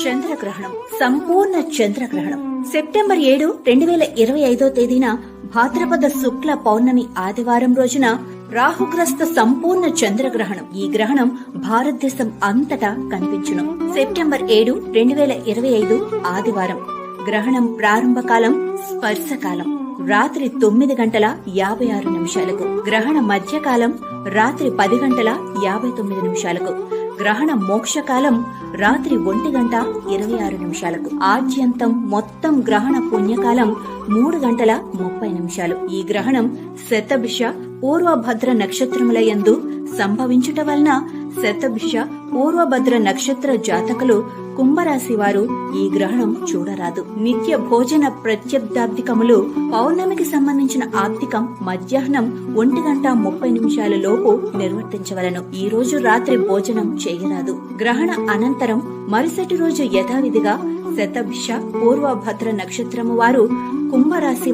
చంద్రగ్రహణం, సంపూర్ణ చంద్రగ్రహణం సెప్టెంబర్ 7, 2025 తేదీన భాద్రపద శుక్ల పౌర్ణమి ఆదివారం రోజున రాహుగ్రస్త సంపూర్ణ చంద్రగ్రహణం. ఈ గ్రహణం భారతదేశం అంతటా కనిపించును. సెప్టెంబర్ 7, 2025 ఆదివారం. గ్రహణం ప్రారంభ కాలం స్పర్శకాలం రాత్రి 9:56. గ్రహణ మధ్యకాలం రాత్రి 10:59. గ్రహణ మోక్షకాలం రాత్రి 1:26. ఆద్యంతం మొత్తం గ్రహణ పుణ్యకాలం 3:30. ఈ గ్రహణం శతభిష పూర్వభద్ర నక్షత్రములయందు సంభవించుట వలన శతభిష పూర్వభద్ర నక్షత్ర జాతకులు కుంభరాశి వారు ఈ గ్రహణం చూడరాదు. నిత్య భోజన ప్రత్యబ్దాబ్దికములు పౌర్ణమికి సంబంధించిన ఆబ్దికం మధ్యాహ్నం 1:30 లోపు నిర్వర్తించవలను. ఈ రోజు రాత్రి భోజనం చేయరాదు. గ్రహణ అనంతరం మరుసటి రోజు యథావిధిగా శతభిష పూర్వభద్ర నక్షత్రము వారు కుంభరాశి